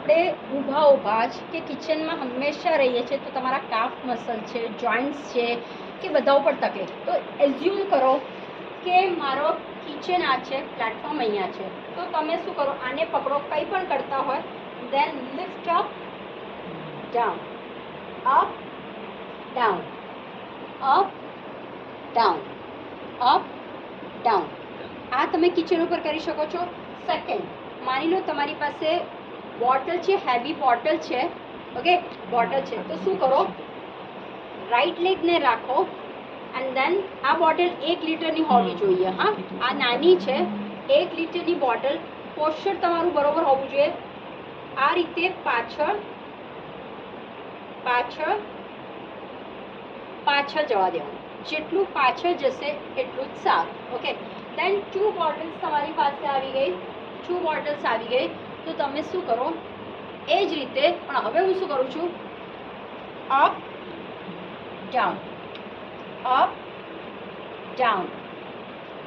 આપણે ઊભા ઊભા જ કે કિચનમાં હંમેશા રહીએ છીએ તો તમારા કાફ મસલ છે, જોઈન્ટ્સ છે કે બધા ઉપર તકલીફ. તો એઝ્યુમ કરો કે મારો કિચન આ છે, પ્લેટફોર્મ અહીંયા છે, તો તમે શું કરો, આને પકડો, કંઈ પણ કરતા હોય, then lift up down, up down, up down, up down. આ તમે કિચન ઉપર કરી શકો છો. સેકન્ડ, માની લો તમારી પાસે બોટલ છે, હેવી બોટલ છે, ઓકે, બોટલ છે, તો શું કરો, રાઈટ લેગને રાખો એન્ડ દેન આ બોટલ 1 લીટરની હોવી જોઈએ. હા, આ નાની છે, 1 લીટરની બોટલ. પોસ્ચર તમારું બરોબર હોવું જોઈએ. આ રીતે પાછળ પાછળ પાછળ જવા દેવાનું. જેટલું પાછળ જશે એટલું જ સારું. ઓકે, દેન 2 બોટલ્સ તમારી પાસે આવી ગઈ. 2 બોટલ્સ આવી ગઈ તો તમે શું કરો, એ જ રીતે, પણ હવે હું શું કરું છું, up down, up down,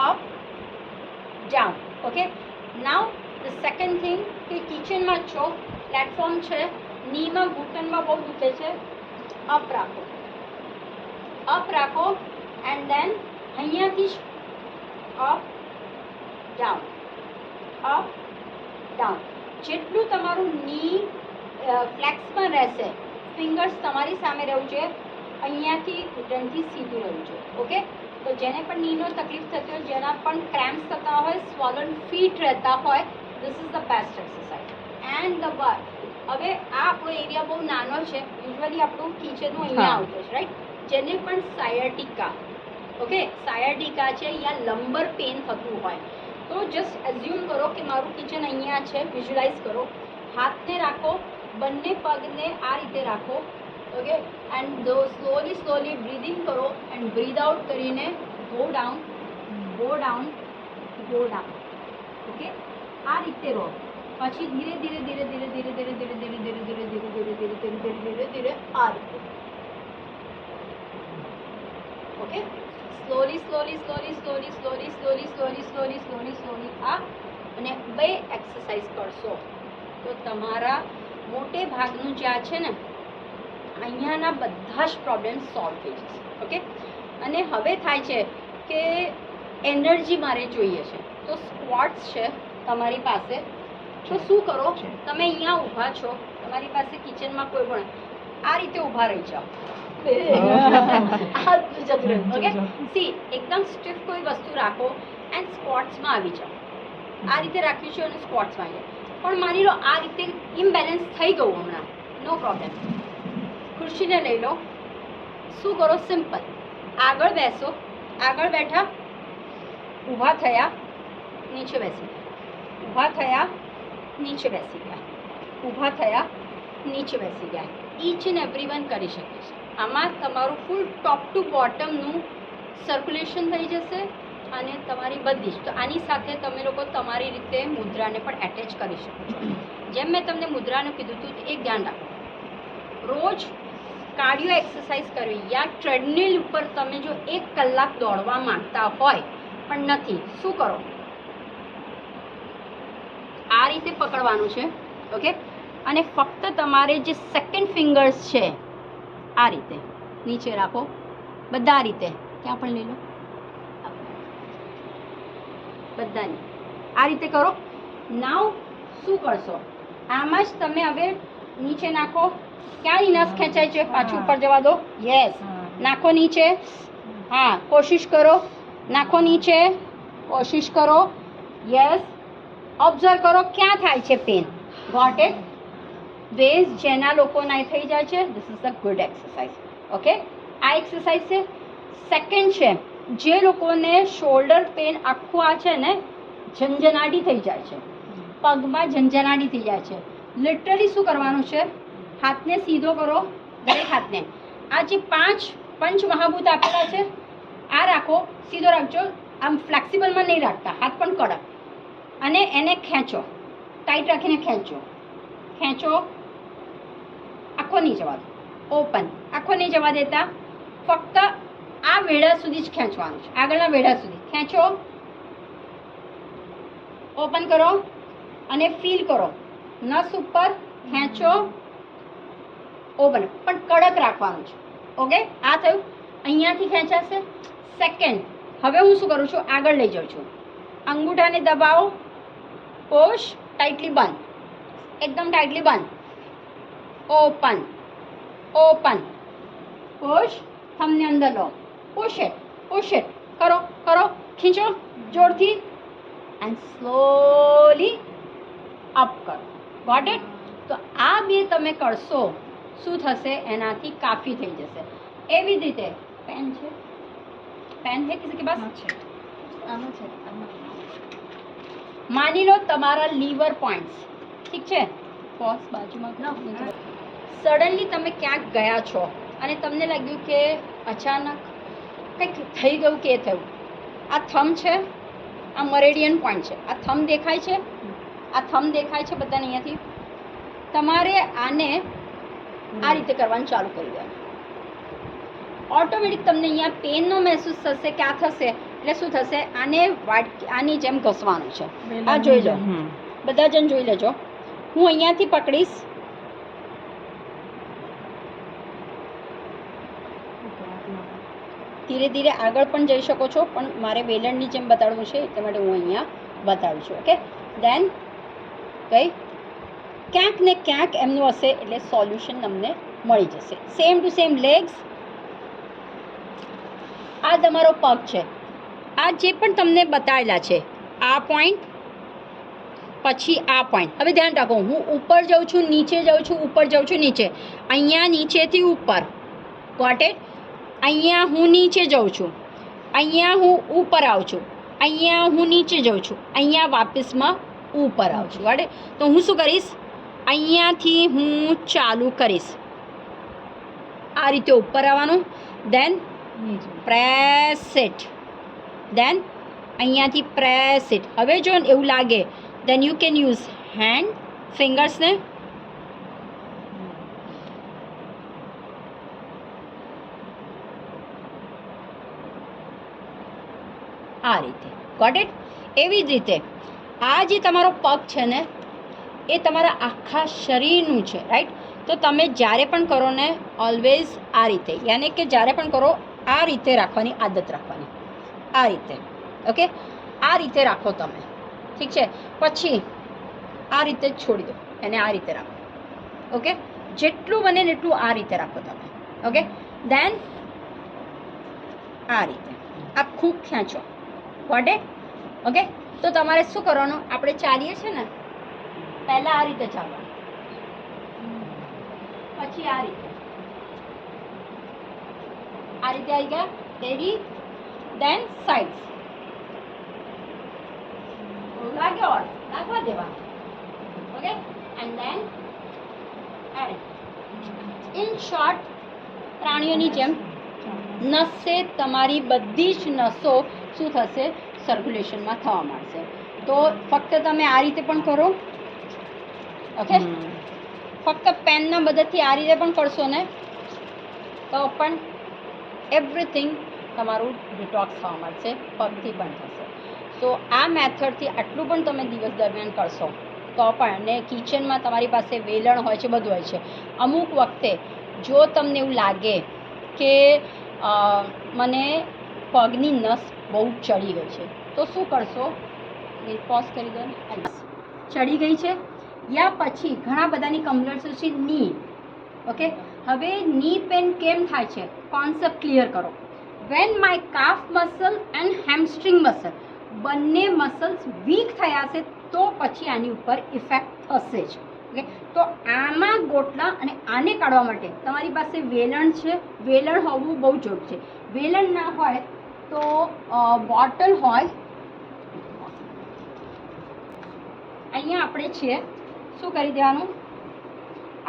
up down. Okay, now the second thing કે કિચનમાં છો, પ્લેટફોર્મ છે, નીમાં ઘૂંટણમાં બહુ દુખે છે, અપ રાખો, અપ રાખો એન્ડ દેન અહીંયાથી જ અપ ડાઉન, અપ ડાઉન. જેટલું તમારું ની ફ્લેક્સમાં રહેશે, ફિંગર્સ તમારી સામે રહેવું છે, અહીંયાથી ઘૂંટણથી સીધું રહેવું છે. ઓકે, તો જેને પણ નીનો તકલીફ થતી હોય, જેના પણ ક્રેમ્પ્સ થતા હોય, સ્વોલન ફીટ રહેતા હોય, this is the best exercise. And the bar, હવે આ આપણો એરિયા બહુ નાનો છે, યુઝ્યુઅલી આપણું કિચનનું અહીંયા આવતું છે, રાઈટ. જેને પણ સાયટિકા, ઓકે, સાયટિકા છે યા લંબર પેન થતું હોય, તો જસ્ટ એઝ્યુમ કરો કે મારું કિચન અહીંયા છે, વિઝ્યુલાઇઝ કરો, હાથને રાખો, બંને પગને આ રીતે રાખો, okay, and slowly slowly breathing કરો એન્ડ બ્રીધ આઉટ કરીને go down, go down, go down. Okay, આ રીતે રહો. પછી ધીરે ધીરે ધીરે ધીરે ધીરે ધીરે ધીરે ધીરે ધીરે ધીરે ધીરે ધીરે ધીરે ધીરે ધીરે ધીરે ધીરે આ રીતે. Okay, slowly slowly slowly slowly slowly slowly slowly slowly slowly slowly આ, અને 2 એક્સરસાઇઝ કરશો તો તમારા મોટે ભાગનું જે આ છે ને, અહીંયાના બધા જ પ્રોબ્લેમ સોલ્વ થઈ જશે. ઓકે, અને હવે થાય છે કે એનર્જી મારે જોઈએ છે, તો સ્ક્વોટ્સ છે તમારી પાસે. તો શું કરો, તમે અહીંયા ઊભા છો, તમારી પાસે કિચનમાં કોઈ પણ આ રીતે ઊભા રહી જાઓ. ઓકે, સી એકદમ સ્ટીફ કોઈ વસ્તુ રાખો એન્ડ સ્ક્વોટ્સમાં આવી જાઓ. આ રીતે રાખ્યું છે અને સ્ક્વોટ્સમાં આવી જાઓ. પણ માની લો આ રીતે ઇમ્બેલેન્સ થઈ ગયું હમણાં, નો પ્રોબ્લેમ, ખુરશીને લઈ લો. શું કરો, સિમ્પલ, આગળ બેસો, આગળ બેઠા, ઊભા થયા, નીચે બેસી ગયા, ઊભા થયા, નીચે બેસી ગયા, ઊભા થયા, નીચે બેસી ગયા. ઈચ એન્ડ એવરીવન કરી શકે છે. આમાં તમારું ફૂલ ટોપ ટુ બોટમનું સર્ક્યુલેશન થઈ જશે અને તમારી બધી જ. તો આની સાથે તમે લોકો તમારી રીતે મુદ્રાને પણ એટેચ કરી શકો છો. જેમ મેં તમને મુદ્રાનું કીધું હતું, એક ધ્યાન રાખો, રોજ કાર્ડિયો એક્સરસાઇઝ કરવી, યા ટ્રેડમિલ ઉપર તમે જો 1 કલાક દોડવા માંગતા હોય પણ નથી, શું કરો, આ રીતે પકડવાનું છે. ઓકે, અને ફક્ત તમારે જે સેકન્ડ ફિંગર્સ છે આ રીતે નીચે રાખો, બધા આ રીતે, ત્યાં પણ લઈ લો, બધાની આ રીતે કરો. નાવ શું કરશો, આમાં જ તમે હવે નીચે નાખો. ક્યાં નસ ખેંચાય છે, પાછું ઉપર જવા દો. યસ, નાખો નીચે. હા, કોશિશ કરો, નાખો નીચે, કોશિશ કરો. યસ, ઓબ્ઝર્વ કરો ક્યાં થાય છે પેન. Got it? વેઝ જેના લોકોના થઈ જાય છે, this is a good exercise. Okay, આ એક્સરસાઇઝ છે. સેકન્ડ છે, જે લોકોને શોલ્ડર પેન આખું આ છે ને, ઝંઝનાટી થઈ જાય છે, પગમાં ઝંઝનાટી થઈ જાય છે, લિટરલી શું કરવાનું છે, હાથને સીધો કરો, દરેક હાથને. આ જે 5 પંચ મહાભૂત આપેલા છે, આ રાખો, સીધો રાખજો. આમ ફ્લેક્સિબલમાં નહીં રાખતા, હાથ પણ કડક, અને એને ખેંચો, ટાઈટ રાખીને ખેંચો, ખેંચો, આખો નહીં જવા દો, ઓપન, આખો નહીં જવા દેતા, ફક્ત આ વેડા સુધી જ ખેંચવાનું છે, આગળના વેડા સુધી ખેંચો, ઓપન કરો અને ફીલ કરો, નસ ઉપર ખેંચો, ઓ બને, પણ કડક રાખવાનું છે. ઓકે, આ થયું. અહીંયાથી ખેંચાશે. સેકન્ડ, હવે હું શું કરું છું, આગળ લઈ જાઉં છું. અંગૂઠાને દબાવો, પુશ, ટાઈટલી બંધ, એકદમ ટાઈટલી બંધ, ઓપન, ઓપન, પુશ, થંબને અંદર લો, પુશ ઇટ, કરો કરો, ખીંચો જોરથી, એન્ડ સ્લોલી અપ કરો. Got it? તો આ બે તમે કરશો, શું થશે, એનાથી કાફી થઈ જશે. એવી જ રીતે પેન છે, પેન હે કિસી કે પાસ? આમાં છે. માની લો તમારા લીવર પોઈન્ટ્સ, ઠીક છે, પોઝ બાજુમાં સડનલી તમે ક્યાંક ગયા છો અને તમને લાગ્યું કે અચાનક કંઈક થઈ ગયું કે થયું. આ થંબ છે, આ મરેડિયન પોઈન્ટ છે, આ થંબ દેખાય છે, આ થંબ દેખાય છે બધાને અહીંયાથી. તમારે આને આ રીતે કરવાનું ચાલુ કરી દેવાનું. ઓટોમેટિક તમને અહીંયા પેનનો મહેસૂસ થશે કે આ થશે એટલે શું થશે, આની જેમ ઘસવાનું છે. આ જોઈ લો, બધા જણ જોઈ લેજો. હું અહીંયાથી પકડીશ, ધીરે ધીરે આગળ પણ જઈ શકો છો, પણ મારે વેલણની જેમ બતાડવું છે એટલા માટે હું અહીંયા બતાડું છું. ઓકે, દેન કઈ ક્યાંક ને ક્યાંક એમનું હશે એટલે સોલ્યુશન તમને મળી જશે. Same to same legs. આ તમારો પગ છે, આ જે પણ તમને બતાવેલા છે, આ પોઈન્ટ પછી આ પોઈન્ટ. હવે ધ્યાન રાખો, હું ઉપર જાઉં છું, નીચે જાઉં છું, ઉપર જાઉં છું, નીચે. અહીંયા નીચેથી ઉપર. Got it? અહીંયા હું નીચે જાઉં છું, અહીંયા હું ઉપર આવું છું, અહીંયા હું નીચે જાઉં છું, અહીંયા વાપસમાં ઉપર આવું છું. Got it? તો હું શું કરીશ, અહીંયાથી હું ચાલુ કરીશ, આ રીતે ઉપર આવવાનું, દેન પ્રેસ ઇટ, દેન અહીંયાથી પ્રેસ ઇટ. હવે જો એવું લાગે then you can use hand, fingers ને આ રીતે. Got it? એવી જ રીતે આ જે તમારો પગ છે ને એ તમારા આખા શરીરનું છે, રાઈટ? તો તમે જ્યારે પણ કરો ને ઓલવેઝ આ રીતે, યાની કે જ્યારે પણ કરો આ રીતે રાખવાની આદત રાખવાની, આ રીતે. ઓકે, આ રીતે રાખો તમે, ઠીક છે? પછી આ રીતે જ છોડી દો એને, આ રીતે રાખો. ઓકે, જેટલું બને ને એટલું આ રીતે રાખો તમે. ઓકે, દેન આ રીતે આખું ખેંચો. Got it? ઓકે, તો તમારે શું કરવાનું, આપણે ચાલીએ છીએ ને પહેલાં આ રીતે ચાલવાનું, પછી આ રીતે આવી ગયા, રેડી? દેન સાઇડ્સ લાગ્યો, લાગવા દેવા. Okay, and then add. In short, પ્રાણીઓની જેમ નસે તમારી બધી જ નસો શું થશે, સર્ક્યુલેશનમાં થવા માંડશે. તો ફક્ત તમે આ રીતે પણ કરો. ઓકે, ફક્ત પેનના મદદથી આ રીતે પણ કરશો ને તો પણ એવરીથિંગ તમારું ડિટોક્સ થવા માંડશે, પગથી પણ થશે. સો આ મેથડથી આટલું પણ તમે દિવસ દરમિયાન કરશો તો પણ, અને કિચનમાં તમારી પાસે વેલણ હોય છે, બધું હોય છે. અમુક વખતે જો તમને એવું લાગે કે મને પગની નસ બહુ ચડી ગઈ છે તો શું કરશો, પોઝ કરી દો ને, ચડી ગઈ છે, યા પછી ઘણા બધાની કમ્પ્લેન્ટ્સ છે ની. ઓકે, હવે ની પેન કેમ થાય છે, કોન્સેપ્ટ ક્લિયર કરો. When my calf muscle and hamstring muscle બંને મસલ્સ વીક થયા છે તો પછી આની ઉપર ઇફેક્ટ થશે જ. ઓકે, તો આમાં ગોટલા અને આને કાઢવા માટે તમારી પાસે વેલણ છે, વેલણ હોવું બહુ જરૂર છે. વેલણ ના હોય તો બોટલ હોય, અહીંયા આપણે છીએ, શું કરી દેવાનું,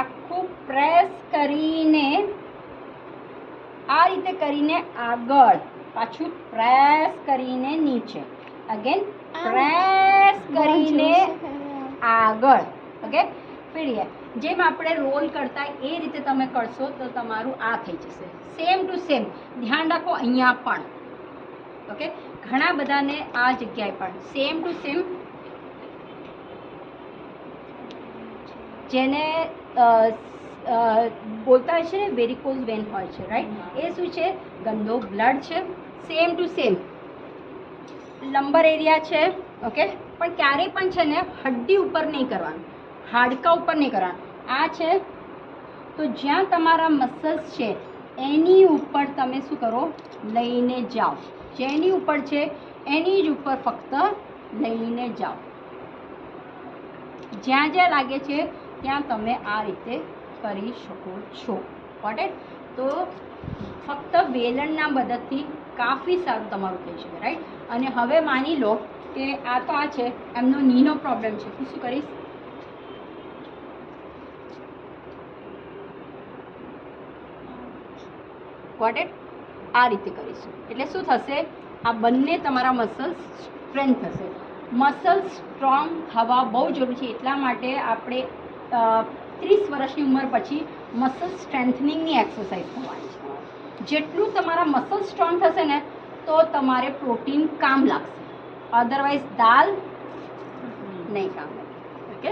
આખું પ્રેસ કરીને આ રીતે કરીને આગળ, પાછું પ્રેસ કરીને નીચે, અગેન પ્રેસ કરીને આગળ. ઓકે, ફેરીએ જેમ આપણે રોલ કરતા એ રીતે તમે કરશો તો તમારું આ થઈ જશે. સેમ ટુ સેમ ધ્યાન રાખો અહીંયા પણ. ઓકે, ઘણા બધાને આ જગ્યાએ પણ સેમ ટુ સેમ જેને બોલતા હોય છે ને વેરિકોઝ વેન હોય છે, રાઈટ? એ શું છે? ગંદો બ્લડ છે. Same to same lumbar area છે, ઓકે? પણ ક્યારેય પણ છે ને હડ્ડી ઉપર નહીં કરવાનું, હાડકા ઉપર નહીં કરવાનું. આ છે તો જ્યાં તમારા મસલ્સ છે એની ઉપર તમે શું કરો? લઈને જાઓ. જેની ઉપર છે એની જ ઉપર ફક્ત લઈને જાઓ. જ્યાં જ્યાં લાગે છે ત્યાં તમે આ રીતે કરી શકો છો. Got it? તો ફક્ત વેલણના મદદથી કાફી સારું તમારું થઈ શકે, રાઈટ? અને હવે માની લો કે આ તો આ છે, એમનો નીનો પ્રોબ્લેમ છે, તું શું કરીશ? Got it? આ રીતે કરીશું એટલે શું થશે? આ બંને તમારા મસલ્સ સ્ટ્રેન્થ થશે. મસલ્સ સ્ટ્રોંગ થવા બહુ જરૂરી છે. એટલા માટે આપણે 30 વર્ષની ઉંમર પછી મસલ સ્ટ્રેન્થનિંગની એક્સરસાઇઝ કરવાની છે. જેટલું તમારા મસલ સ્ટ્રોંગ થશે ને તો તમારે પ્રોટીન કામ લાગશે, અધરવાઇઝ દાલ નહીં કામ લાગે. ઓકે?